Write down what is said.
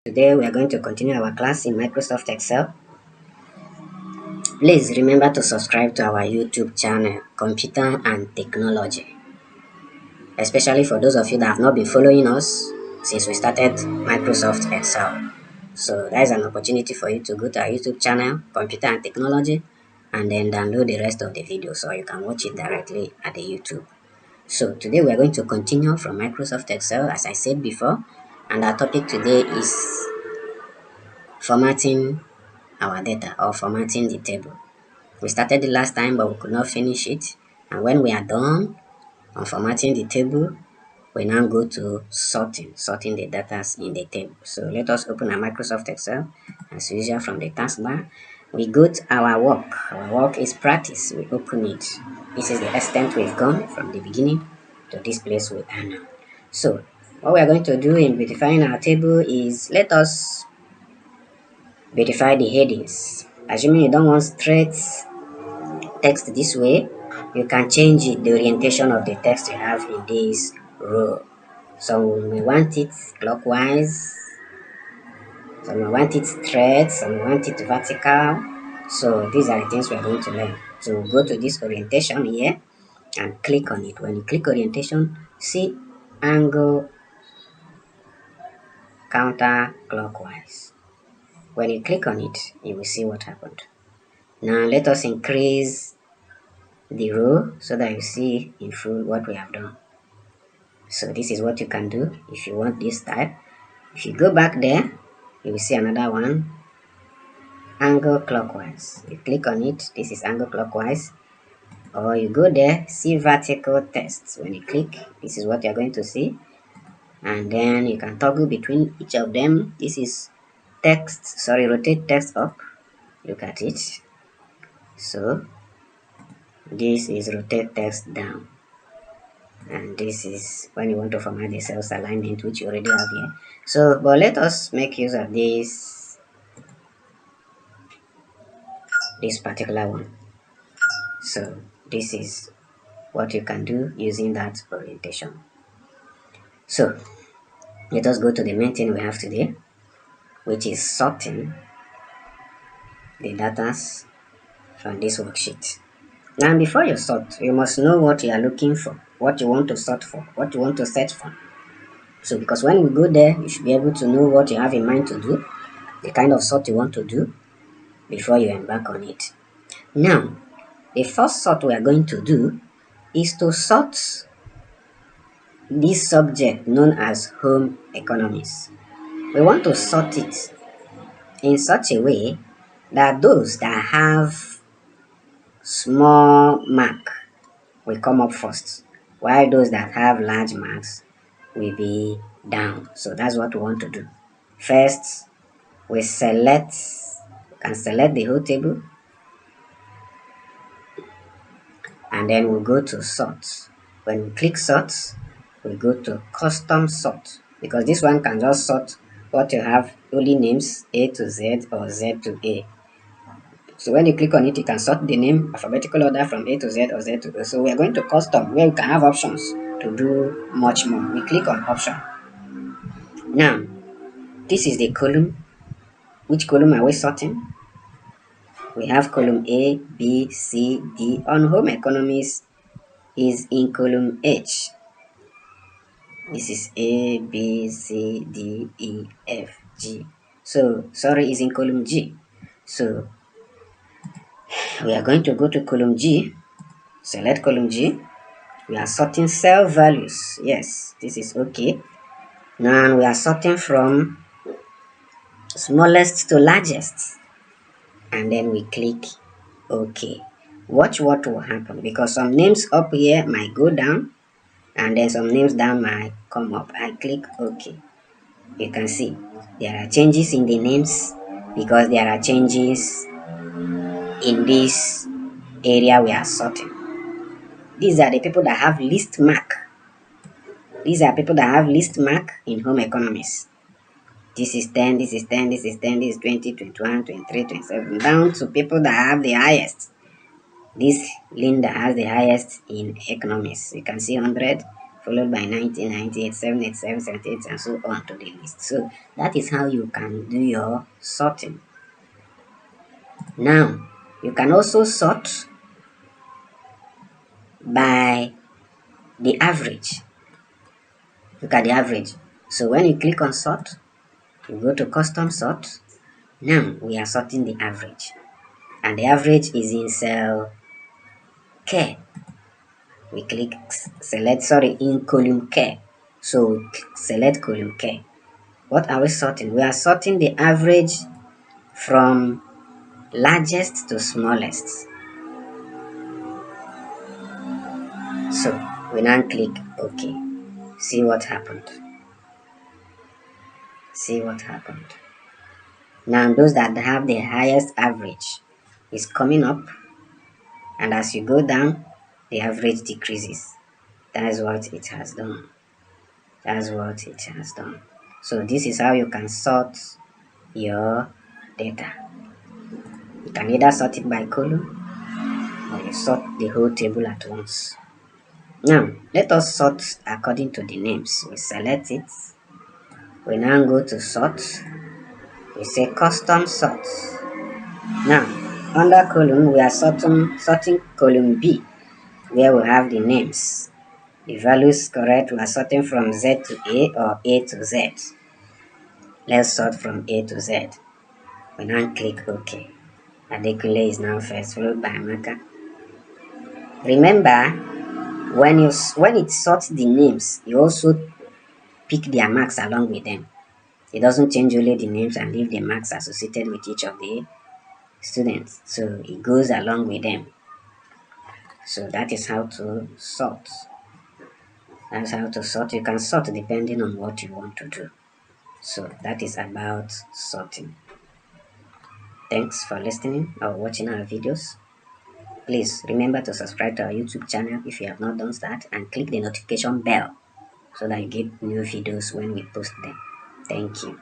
Today we are going to continue our class in Microsoft Excel. Please remember to subscribe to our YouTube channel, Computer and Technology, especially for those of you that have not been following us since we started Microsoft Excel. So that is an opportunity for you to go to our YouTube channel, Computer and Technology, and then download the rest of the videos, or you can watch it directly at the YouTube. So today we are going to continue from Microsoft Excel, as I said before, and our topic today is formatting our data or formatting the table. We started it last time, but we could not finish it. And when we are done on formatting the table, we now go to sorting the data in the table. So let us open our Microsoft Excel as usual from the taskbar. We go to our work. Our work is practice. We open it. This is the extent we've gone from the beginning to this place we are now. So what we are going to do in beautifying our table is let us beautify the headings. Assuming you don't want straight text this way, you can change it, the orientation of the text you have in this row. So we want it clockwise, some we want it straight, some we want it vertical. So these are the things we are going to learn. So go to this orientation here and click on it. When you click orientation, see angle counterclockwise. When you click on it, you will see what happened. Now let us increase the row so that you see in full what we have done. So this is what you can do if you want this type. If you go back there, you will see another one, angle clockwise. You click on it, this is angle clockwise. Or you go there, see vertical text. When you click, this is what you're going to see. And then you can toggle between each of them. This is text, rotate text up. Look at it. So this is rotate text down. And this is when you want to format the cells alignment, which you already have here. So but let us make use of this particular one. So this is what you can do using that orientation. So let us go to the main thing we have today, which is sorting the data from this worksheet. Now before you sort, you must know what you are looking for, what you want to sort for, what you want to search for. So because when we go there, you should be able to know what you have in mind to do, the kind of sort you want to do before you embark on it. Now, the first sort we are going to do is to sort this subject known as home economics. We want to sort it in such a way that those that have small mark will come up first, while those that have large marks will be down. So that's what we want to do. First, we can select the whole table, and then we'll go to sort. When we click sort, we go to custom sort, because this one can just sort what you have, only names A to Z or Z to A. So when you click on it, you can sort the name alphabetical order from A to Z or Z to A. So we are going to custom, where we can have options to do much more. We click on option. Now, this is the column. Which column are we sorting? We have column A, B, C, D. On home economics is in column H. This is A, B, C, D, E, F, G. So, sorry, is in column G. So, we are going to go to column G. Select column G. We are sorting cell values. Yes, this is okay. Now we are sorting from smallest to largest. And then we click OK. Watch what will happen, because some names up here might go down and then some names down might come up. I click OK. You can see there are changes in the names because there are changes in this area we are sorting. These are the people that have least mark. These are people that have least mark in home economics. This is 10, this is 10, this is 10, this is 20, 21, 23, 27, down to people that have the highest. This Linda has the highest in economics. You can see 100, followed by 1998, 787, 78, and so on to the list. So that is how you can do your sorting. Now, you can also sort by the average. Look at the average. So when you click on sort, you go to custom sort. Now we are sorting the average, and the average is in cell K. We click select, in column K. So select column K. What are we sorting? We are sorting the average from largest to smallest. So we now click OK. See what happened. See what happened. Now those that have the highest average is coming up, and as you go down, the average decreases. That is what it has done. That's what it has done. So this is how you can sort your data. You can either sort it by column or you sort the whole table at once. Now let us sort according to the names. We select it. We now go to sort. We say custom sort. Now under column we are sorting column B, where we have the names. The values correct, we are sorting from Z to A or A to Z. Let's sort from A to Z. We now click OK. Adekule is now first, followed by Amaka. Remember, when it sorts the names, you also pick their marks along with them. It doesn't change only the names and leave the marks associated with each of the students. So it goes along with them. So that is how to sort. That's how to sort. You can sort depending on what you want to do. So that is about sorting. Thanks for listening or watching our videos. Please remember to subscribe to our YouTube channel if you have not done that, and click the notification bell so that you get new videos when we post them. Thank you.